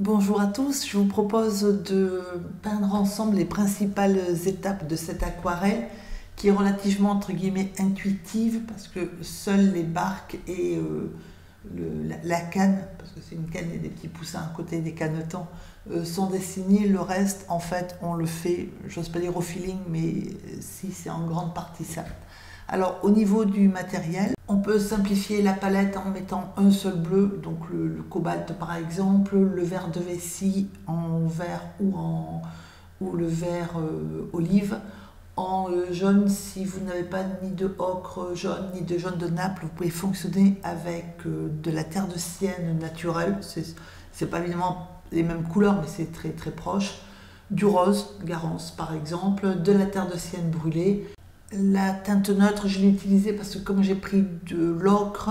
Bonjour à tous, je vous propose de peindre ensemble les principales étapes de cette aquarelle qui est relativement entre guillemets intuitive parce que seules les barques et la canne, parce que c'est une canne et des petits poussins à côté des canetons, sont dessinés. Le reste, en fait, on le fait, j'ose pas dire au feeling, mais si c'est en grande partie ça. Alors au niveau du matériel, on peut simplifier la palette en mettant un seul bleu, donc le cobalt par exemple, le vert de vessie en vert ou le vert olive. En jaune, si vous n'avez pas ni de ocre jaune ni de jaune de Naples, vous pouvez fonctionner avec de la terre de sienne naturelle. C'est pas évidemment les mêmes couleurs, mais c'est très très proche. Du rose, Garance par exemple, de la terre de sienne brûlée. La teinte neutre, je l'ai utilisée parce que comme j'ai pris de l'ocre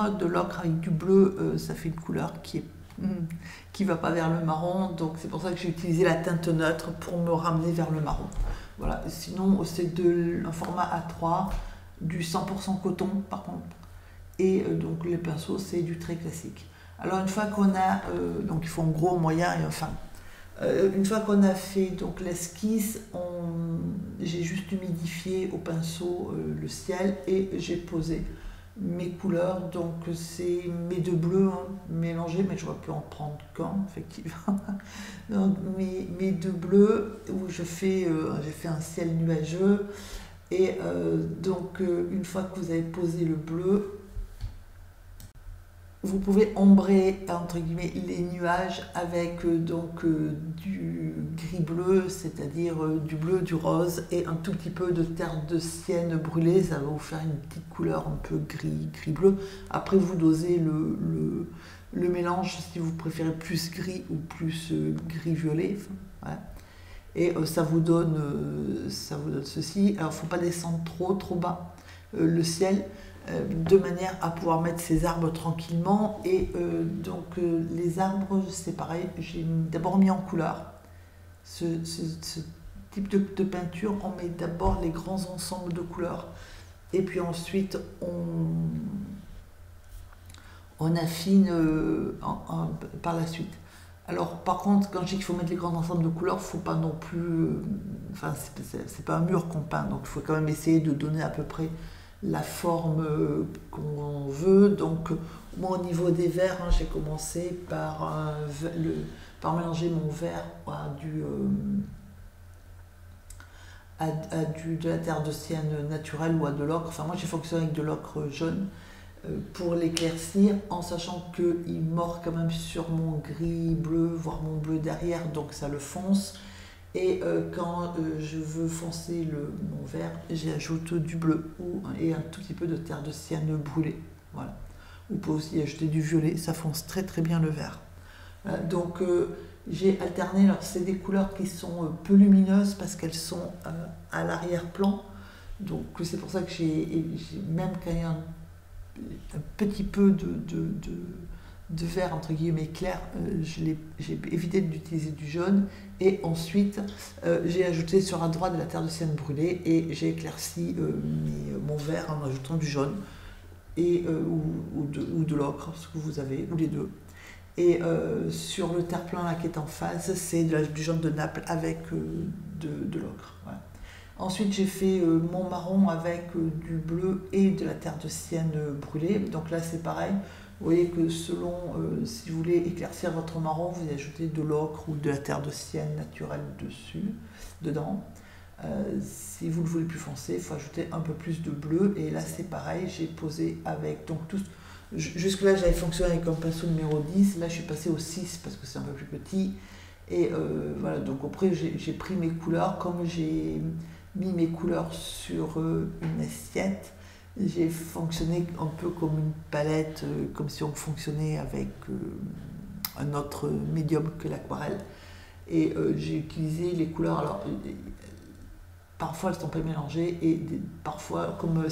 avec du bleu, ça fait une couleur qui va pas vers le marron. Donc c'est pour ça que j'ai utilisé la teinte neutre pour me ramener vers le marron. Voilà. Sinon, c'est un format A3, du 100% coton par contre. Et donc les pinceaux, c'est du très classique. Alors une fois qu'on a, donc il faut un gros, moyen et enfin. Une fois qu'on a fait donc l'esquisse, j'ai juste humidifié au pinceau le ciel et j'ai posé mes couleurs. Donc c'est mes deux bleus mélangés, mais je ne vais plus en prendre qu'un effectivement. Donc mes deux bleus où j'ai fait un ciel nuageux. Et donc une fois que vous avez posé le bleu, vous pouvez ombrer entre guillemets les nuages avec du gris bleu, c'est-à-dire du bleu, du rose et un tout petit peu de terre de sienne brûlée. Ça va vous faire une petite couleur un peu gris bleu. Après vous dosez le mélange si vous préférez plus gris ou plus gris violet. Voilà. Et ça vous donne ceci. Alors il ne faut pas descendre trop bas le ciel, de manière à pouvoir mettre ces arbres tranquillement. Et les arbres, c'est pareil, j'ai d'abord mis en couleur. Ce type de peinture, on met d'abord les grands ensembles de couleurs et puis ensuite on affine par la suite. Alors par contre, quand je dis qu'il faut mettre les grands ensembles de couleurs, il ne faut pas non plus, enfin c'est pas un mur qu'on peint, donc il faut quand même essayer de donner à peu près la forme qu'on veut. Donc moi au niveau des verts, j'ai commencé par mélanger mon vert de la terre de sienne naturelle ou à de l'ocre. Enfin moi j'ai fonctionné avec de l'ocre jaune pour l'éclaircir, en sachant qu'il mord quand même sur mon gris bleu, voire mon bleu derrière, donc ça le fonce. Et quand je veux foncer mon vert, j'ajoute du bleu et un tout petit peu de terre de sienne brûlée. Voilà. Vous pouvez aussi ajouter du violet, ça fonce très très bien le vert. Voilà. Donc j'ai alterné, alors c'est des couleurs qui sont peu lumineuses parce qu'elles sont à l'arrière-plan. Donc c'est pour ça que même quand il y a un petit peu de vert entre guillemets clair, j'ai évité d'utiliser du jaune. Et ensuite j'ai ajouté sur la droite de la terre de sienne brûlée et j'ai éclairci mon vert en ajoutant du jaune ou de l'ocre, ce que vous avez, ou les deux. Et sur le terre-plein là qui est en face, c'est du jaune de Naples avec de l'ocre. Voilà. Ensuite, j'ai fait mon marron avec du bleu et de la terre de sienne brûlée. Donc là, c'est pareil. Vous voyez que selon, si vous voulez éclaircir votre marron, vous ajoutez de l'ocre ou de la terre de sienne naturelle dedans. Si vous le voulez plus foncé, il faut ajouter un peu plus de bleu. Et là, c'est pareil, j'ai posé avec jusque-là, j'avais fonctionné avec un pinceau numéro 10. Là, je suis passée au 6 parce que c'est un peu plus petit. Et voilà, donc après, j'ai pris mes couleurs. Comme j'ai mis mes couleurs sur une assiette, j'ai fonctionné un peu comme une palette, comme si on fonctionnait avec un autre médium que l'aquarelle. Et j'ai utilisé les couleurs, alors parfois elles sont pas mélangées et parfois comme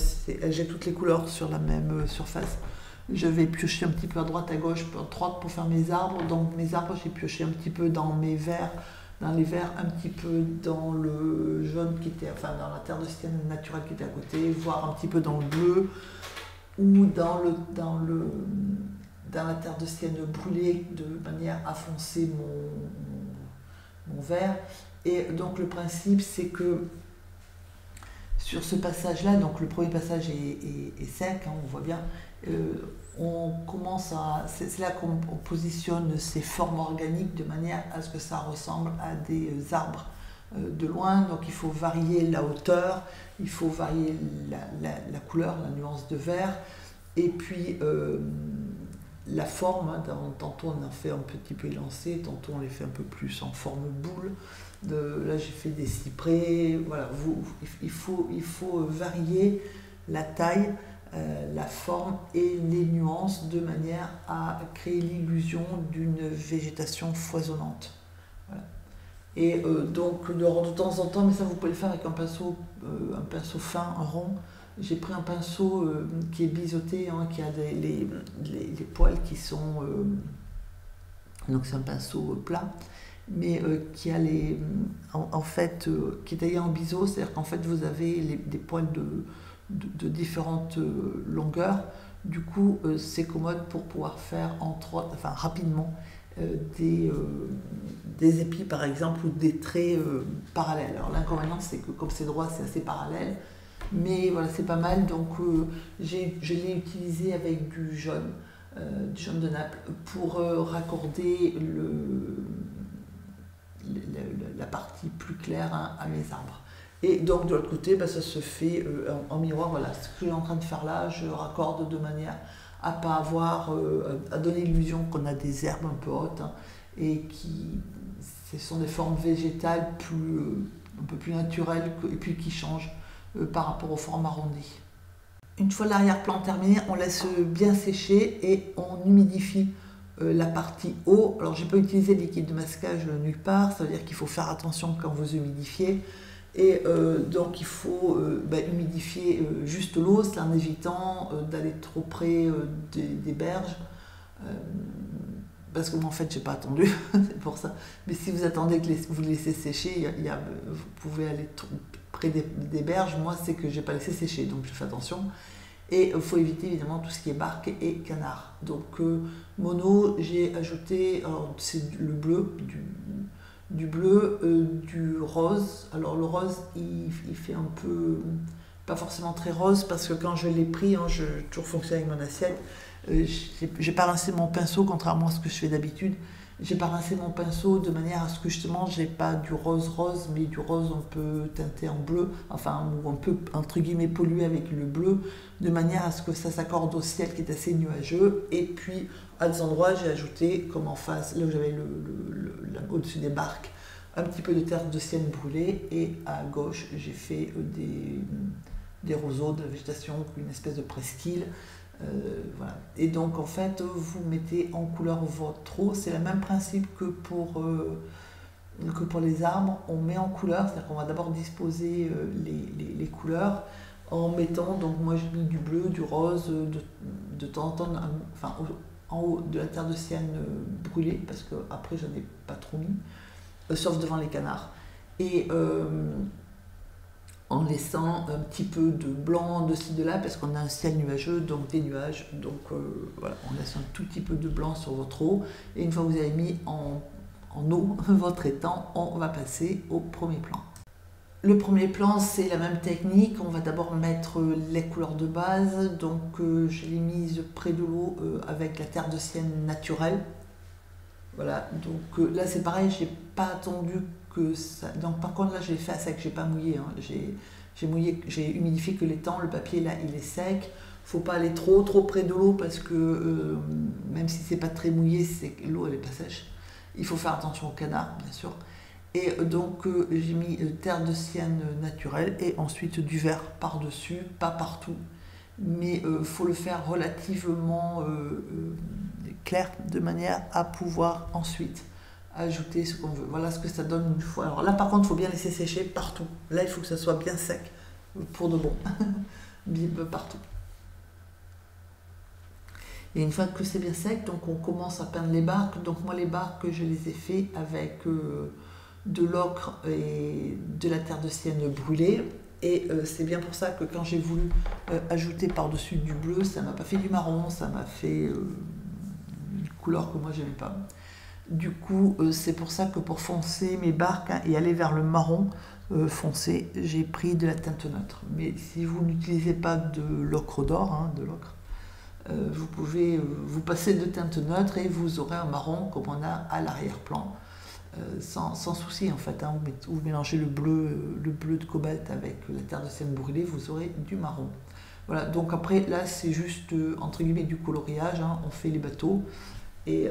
j'ai toutes les couleurs sur la même surface, je vais piocher un petit peu à droite, à gauche, pour faire mes arbres. Donc mes arbres, j'ai pioché un petit peu dans mes verts, dans les verts, un petit peu dans le jaune qui était, enfin dans la terre de sienne naturelle qui était à côté, voire un petit peu dans le bleu ou dans dans la terre de sienne brûlée de manière à foncer mon verre. Et donc le principe c'est que sur ce passage-là, donc le premier passage est sec, hein, on voit bien, on commence à, c'est là qu'on positionne ces formes organiques de manière à ce que ça ressemble à des arbres de loin. Donc il faut varier la hauteur, il faut varier la couleur, la nuance de vert, et puis la forme, hein, tantôt on en fait un petit peu élancé, tantôt on les fait un peu plus en forme boule. Là j'ai fait des cyprès, voilà, il faut varier la taille, la forme et les nuances de manière à créer l'illusion d'une végétation foisonnante. Voilà. Et donc de temps en temps, mais ça vous pouvez le faire avec un pinceau fin, un rond. J'ai pris un pinceau qui est biseauté, hein, qui a les poils qui sont... donc c'est un pinceau plat, mais qui a en fait, qui est taillé en biseau, c'est-à-dire qu'en fait vous avez des poils de différentes longueurs. Du coup, c'est commode pour pouvoir faire rapidement des épis par exemple ou des traits parallèles. Alors l'inconvénient c'est que comme c'est droit, c'est assez parallèle. Mais voilà, c'est pas mal, donc je l'ai utilisé avec du jaune de Naples pour raccorder la partie plus claire, hein, à mes arbres. Et donc de l'autre côté, ça se fait en miroir. Voilà, ce que je suis en train de faire là, je raccorde de manière à pas avoir, à donner l'illusion qu'on a des herbes un peu hautes, hein, et ce sont des formes végétales un peu plus naturelles et puis qui changent par rapport aux formes arrondies. Une fois l'arrière-plan terminé, on laisse bien sécher et on humidifie la partie haut. Alors j'ai pas utilisé de liquide de masquage nulle part, ça veut dire qu'il faut faire attention quand vous humidifiez. Et donc il faut humidifier juste l'eau, c'est en évitant d'aller trop près des berges. Parce que moi en fait j'ai pas attendu, c'est pour ça. Mais si vous attendez que vous le laissez sécher, vous pouvez aller près des berges. Moi c'est que j'ai pas laissé sécher, donc je fais attention. Et il faut éviter évidemment tout ce qui est barque et canard. Donc mono, j'ai ajouté, c'est le bleu, du bleu, du rose. Alors le rose il fait un peu, pas forcément très rose, parce que quand je l'ai pris, hein, je toujours fonctionne avec mon assiette. J'ai pas rincé mon pinceau, contrairement à ce que je fais d'habitude. J'ai pas rincé mon pinceau de manière à ce que justement j'ai pas du rose mais du rose un peu teinté en bleu, enfin ou un peu entre guillemets pollué avec le bleu, de manière à ce que ça s'accorde au ciel qui est assez nuageux. Et puis à des endroits j'ai ajouté, comme en face, là où j'avais au-dessus des barques, un petit peu de terre de sienne brûlée, et à gauche j'ai fait des roseaux, de la végétation, une espèce de presqu'île. Voilà. Et donc en fait vous mettez en couleur votre eau, c'est le même principe que pour les arbres, on met en couleur, c'est-à-dire qu'on va d'abord disposer les couleurs en mettant, donc moi j'ai mis du bleu, du rose, de temps en temps, enfin en haut de la terre de sienne brûlée, parce que après j'en ai pas trop mis, sauf devant les canards. Et en laissant un petit peu de blanc de ci de là, parce qu'on a un ciel nuageux, donc des nuages, donc voilà, on laisse un tout petit peu de blanc sur votre eau, et une fois que vous avez mis en eau votre étang, on va passer au premier plan. Le premier plan, c'est la même technique, on va d'abord mettre les couleurs de base, donc je l'ai mise près de l'eau avec la terre de sienne naturelle. Voilà, donc là c'est pareil, j'ai pas attendu que ça. Donc par contre là je l'ai fait à sec, j'ai pas mouillé, hein. J'ai humidifié que l'étang, le papier là il est sec. Faut pas aller trop près de l'eau, parce que même si c'est pas très mouillé, l'eau elle est pas sèche. Il faut faire attention aux canards bien sûr. Et donc j'ai mis terre de sienne naturelle et ensuite du vert par dessus, pas partout, mais faut le faire relativement clair, de manière à pouvoir ensuite ajouter ce qu'on veut. Voilà ce que ça donne une fois. Alors là par contre il faut bien laisser sécher partout. Là il faut que ça soit bien sec pour de bon, partout. Et une fois que c'est bien sec, donc on commence à peindre les barques. Donc moi les barques je les ai fait avec de l'ocre et de la terre de sienne brûlée. Et c'est bien pour ça que quand j'ai voulu ajouter par-dessus du bleu, ça m'a pas fait du marron, ça m'a fait couleur que moi j'aimais pas. Du coup, c'est pour ça que pour foncer mes barques et aller vers le marron foncé, j'ai pris de la teinte neutre. Mais si vous n'utilisez pas de l'ocre d'or, de l'ocre, vous pouvez vous passer de teinte neutre et vous aurez un marron comme on a à l'arrière-plan. Sans souci en fait, vous mélangez le bleu de cobalt avec la terre de sienne brûlée, vous aurez du marron. Voilà, donc après là c'est juste entre guillemets du coloriage, on fait les bateaux et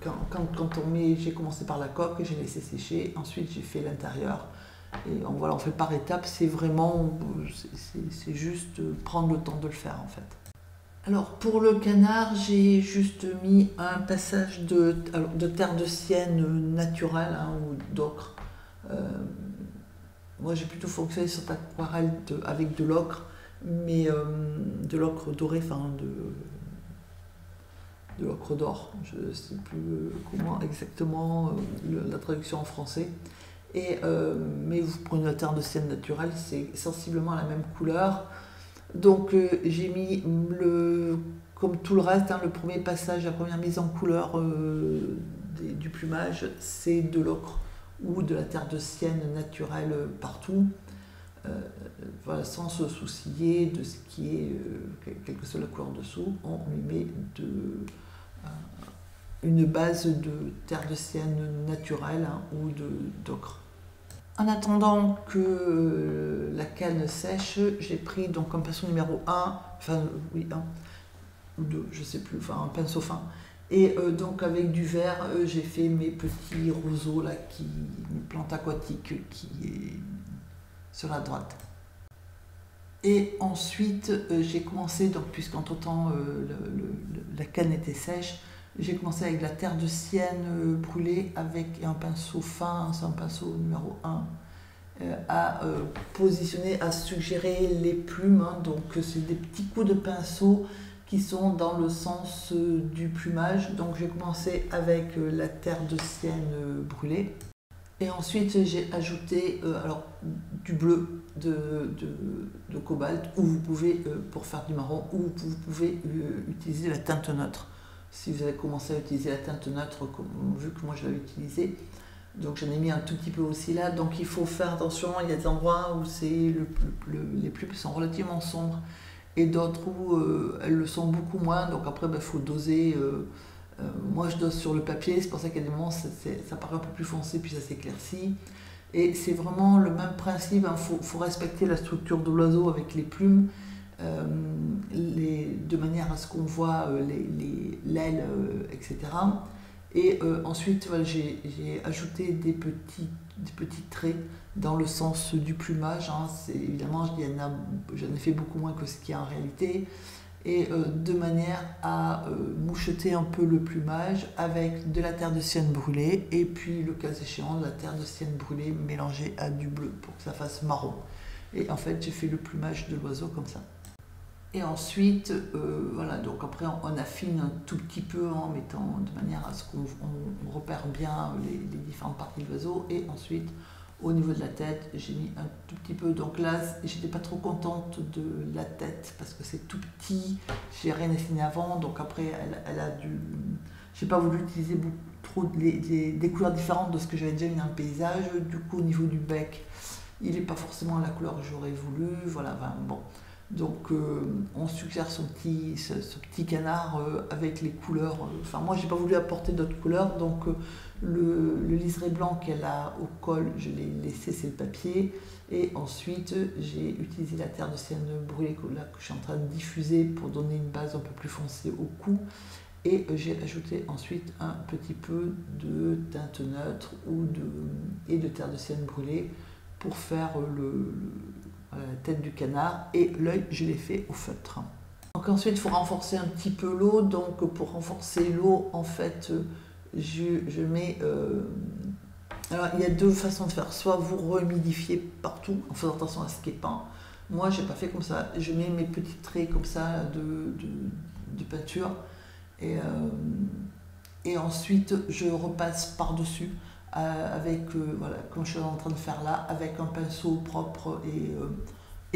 quand on met, j'ai commencé par la coque, j'ai laissé sécher, ensuite j'ai fait l'intérieur et voilà, on fait par étapes, c'est vraiment, c'est juste prendre le temps de le faire en fait. Alors pour le canard, j'ai juste mis un passage de terre de sienne naturelle ou d'ocre. Moi j'ai plutôt fonctionné sur cette aquarelle avec de l'ocre, mais de l'ocre doré, de l'ocre d'or. Je ne sais plus comment exactement la traduction en français. Mais vous prenez la terre de sienne naturelle, c'est sensiblement la même couleur. Donc j'ai mis comme tout le reste, le premier passage, la première mise en couleur du plumage, c'est de l'ocre ou de la terre de sienne naturelle partout, voilà, sans se soucier de ce qui est, quelle que soit la couleur dessous, on lui met une base de terre de sienne naturelle ou d'ocre. En attendant que la canne sèche, j'ai pris donc un pinceau numéro 1, enfin oui, 1 ou 2, je sais plus, enfin un pinceau fin. Et donc avec du vert, j'ai fait mes petits roseaux là, une plante aquatique qui est sur la droite. Et ensuite, j'ai commencé, donc puisqu'entre temps la canne était sèche, j'ai commencé avec de la terre de sienne brûlée avec un pinceau fin, c'est un pinceau numéro 1, à positionner, à suggérer les plumes. Donc c'est des petits coups de pinceau qui sont dans le sens du plumage. Donc j'ai commencé avec la terre de sienne brûlée. Et ensuite j'ai ajouté du bleu de cobalt, ou vous pouvez, pour faire du marron, ou vous pouvez utiliser la teinte neutre. Si vous avez commencé à utiliser la teinte neutre, vu que moi je l'avais utilisée, donc j'en ai mis un tout petit peu aussi là. Donc il faut faire attention, il y a des endroits où les plumes sont relativement sombres et d'autres où elles le sont beaucoup moins. Donc après il faut doser. Moi je dose sur le papier, c'est pour ça qu'il y a des moments ça paraît un peu plus foncé puis ça s'éclaircit. Et c'est vraiment le même principe, faut respecter la structure de l'oiseau avec les plumes. De manière à ce qu'on voit l'aile, etc. Et ensuite, voilà, j'ai ajouté des petits traits dans le sens du plumage. Évidemment, j'en ai fait beaucoup moins que ce qu'il y a en réalité. Et de manière à moucheter un peu le plumage avec de la terre de sienne brûlée et puis, le cas échéant, de la terre de sienne brûlée mélangée à du bleu pour que ça fasse marron. Et en fait, j'ai fait le plumage de l'oiseau comme ça. Et ensuite, voilà, donc après on affine un tout petit peu en mettant de manière à ce qu'on repère bien les différentes parties de l'oiseau. Et ensuite, au niveau de la tête, j'ai mis un tout petit peu. Donc là, j'étais pas trop contente de la tête parce que c'est tout petit. J'ai rien dessiné avant, donc après elle a du. J'ai pas voulu utiliser trop des couleurs différentes de ce que j'avais déjà mis dans le paysage. Du coup, au niveau du bec, il n'est pas forcément la couleur que j'aurais voulu. Voilà, enfin, bon. Donc on suggère ce petit canard avec les couleurs. Enfin moi j'ai pas voulu apporter d'autres couleurs, donc le liseré blanc qu'elle a au col, je l'ai laissé, c'est le papier. Et ensuite j'ai utilisé la terre de sienne brûlée que je suis en train de diffuser pour donner une base un peu plus foncée au cou. Et j'ai ajouté ensuite un petit peu de teinte neutre et de terre de sienne brûlée pour faire la tête du canard, et l'œil je l'ai fait au feutre. Donc ensuite il faut renforcer un petit peu l'eau. Donc pour renforcer l'eau, en fait je mets alors il y a deux façons de faire, soit vous rehumidifiez partout en faisant attention à ce qui est peint. Moi j'ai pas fait comme ça, je mets mes petits traits comme ça de peinture et ensuite je repasse par dessus avec, voilà, comme je suis en train de faire là, avec un pinceau propre et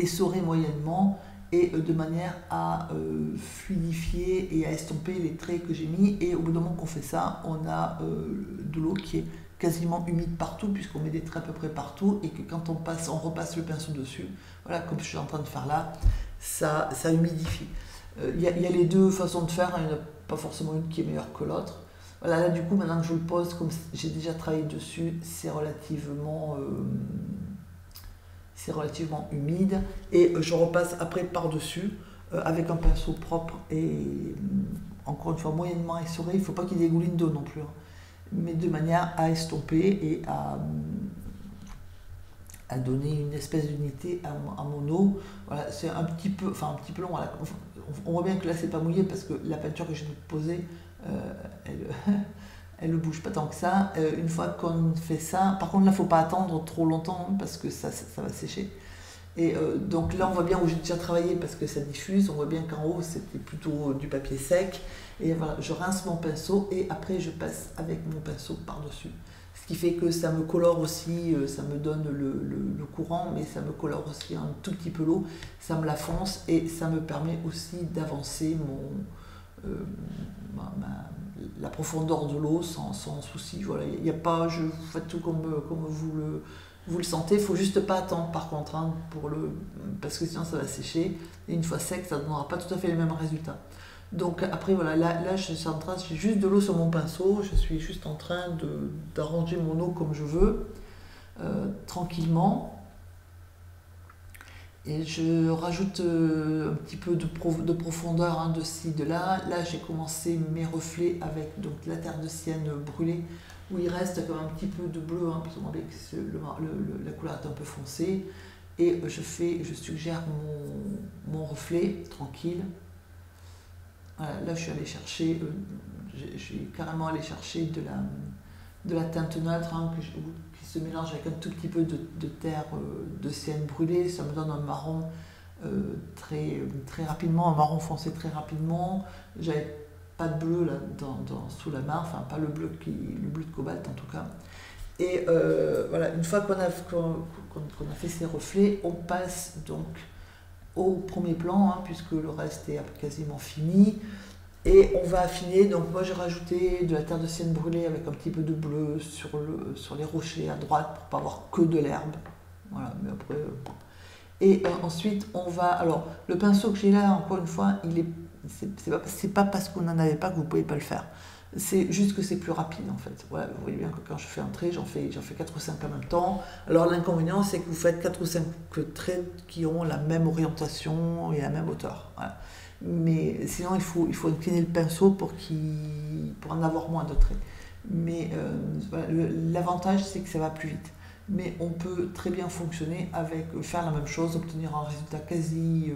essoré moyennement. et de manière à fluidifier et à estomper les traits que j'ai mis. Et au bout d'un moment qu'on fait ça, on a de l'eau qui est quasiment humide partout, puisqu'on met des traits à peu près partout, et que quand on repasse le pinceau dessus, voilà, comme je suis en train de faire là, ça humidifie. Il y a les deux façons de faire, hein, il n'y en a pas forcément une qui est meilleure que l'autre. Voilà, là du coup, maintenant que je le pose, comme j'ai déjà travaillé dessus, c'est relativement humide, et je repasse après par-dessus avec un pinceau propre et encore une fois moyennement essoré. Il ne faut pas qu'il dégouline d'eau non plus, hein, mais de manière à estomper et à donner une espèce d'unité à mon eau. Voilà, c'est un petit peu long. Voilà. On voit bien que là c'est pas mouillé parce que la peinture que j'ai posée, elle ne bouge pas tant que ça. Une fois qu'on fait ça, par contre là il ne faut pas attendre trop longtemps, hein, parce que ça va sécher. Et donc là on voit bien où j'ai déjà travaillé parce que ça diffuse. On voit bien qu'en haut c'était plutôt du papier sec. Et voilà, je rince mon pinceau et après je passe avec mon pinceau par-dessus. Ce qui fait que ça me colore aussi, ça me donne le courant, mais ça me colore aussi un tout petit peu l'eau, ça me la fonce et ça me permet aussi d'avancer la profondeur de l'eau sans souci. Voilà, il n'y a pas, je fais tout comme vous le sentez, il ne faut juste pas attendre par contre, hein, parce que sinon ça va sécher, et une fois sec, ça ne donnera pas tout à fait les mêmes résultats. Donc après voilà, là j'ai juste de l'eau sur mon pinceau, je suis juste en train d'arranger mon eau comme je veux, tranquillement. Et je rajoute un petit peu de profondeur, hein, de ci, de là. Là j'ai commencé mes reflets avec donc, la terre de sienne brûlée, où il reste quand même un petit peu de bleu, hein, parce qu'on voit bien que la couleur est un peu foncée. Et je suggère mon reflet tranquille. Voilà, là je suis allée chercher, j'ai carrément allé chercher de la teinte neutre, hein, qui se mélange avec un tout petit peu de terre de sienne brûlée. Ça me donne un marron très rapidement, un marron foncé très rapidement. J'avais pas de bleu là sous la main, enfin pas le bleu de cobalt en tout cas. Et voilà, une fois qu'on a fait ces reflets, on passe donc au premier plan, hein, puisque le reste est quasiment fini, et on va affiner. Donc moi j'ai rajouté de la terre de sienne brûlée avec un petit peu de bleu sur les rochers à droite pour pas avoir que de l'herbe. Voilà, mais après et ensuite on va, alors le pinceau que j'ai là, encore une fois, c'est pas parce qu'on n'en avait pas que vous pouvez pas le faire. C'est juste que c'est plus rapide en fait. Voilà, vous voyez bien que quand je fais un trait, j'en fais 4 ou 5 en même temps. Alors l'inconvénient, c'est que vous faites 4 ou 5 traits qui ont la même orientation et la même hauteur. Voilà. Mais sinon, il faut incliner le pinceau pour en avoir moins de traits. Mais voilà, l'avantage, c'est que ça va plus vite. Mais on peut très bien fonctionner faire la même chose, obtenir un résultat quasi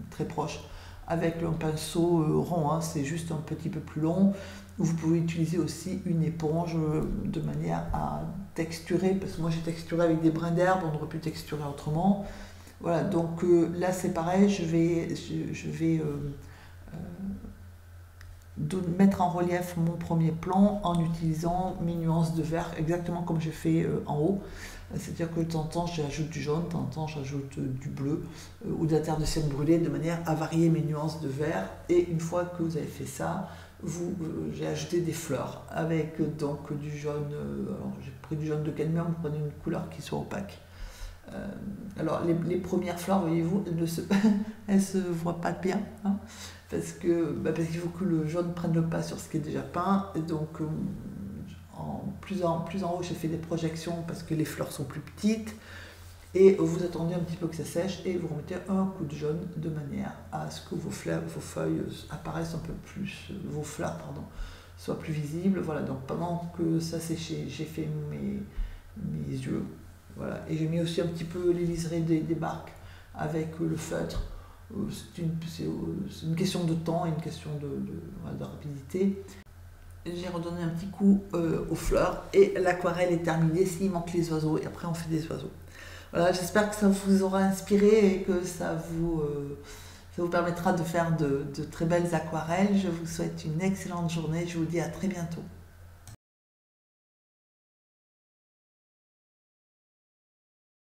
très proche avec un pinceau rond, hein, c'est juste un petit peu plus long. Vous pouvez utiliser aussi une éponge de manière à texturer, parce que moi j'ai texturé avec des brins d'herbe, on aurait pu texturer autrement. Voilà, donc là c'est pareil, je vais mettre en relief mon premier plan en utilisant mes nuances de vert, exactement comme j'ai fait en haut. C'est-à-dire que de temps en temps j'ajoute du jaune, de temps en temps j'ajoute du bleu ou de la terre de sienne brûlée, de manière à varier mes nuances de vert. Et une fois que vous avez fait ça, j'ai ajouté des fleurs avec donc du jaune. Alors j'ai pris du jaune de cadmium, vous prenez une couleur qui soit opaque. Alors les premières fleurs, voyez-vous, elles ne se voient pas bien, hein, parce qu'il faut que le jaune prenne le pas sur ce qui est déjà peint. Et donc plus en haut, j'ai fait des projections parce que les fleurs sont plus petites, et vous attendez un petit peu que ça sèche et vous remettez un coup de jaune de manière à ce que vos feuilles apparaissent un peu plus, vos fleurs pardon, soient plus visibles. Voilà, donc pendant que ça séchait, j'ai fait mes yeux. Voilà. Et j'ai mis aussi un petit peu les liserés des barques avec le feutre. C'est une question de temps et une question de rapidité. J'ai redonné un petit coup aux fleurs et l'aquarelle est terminée. S'il manque les oiseaux, et après on fait des oiseaux. Voilà, j'espère que ça vous aura inspiré et que ça vous permettra de faire de très belles aquarelles. Je vous souhaite une excellente journée. Je vous dis à très bientôt.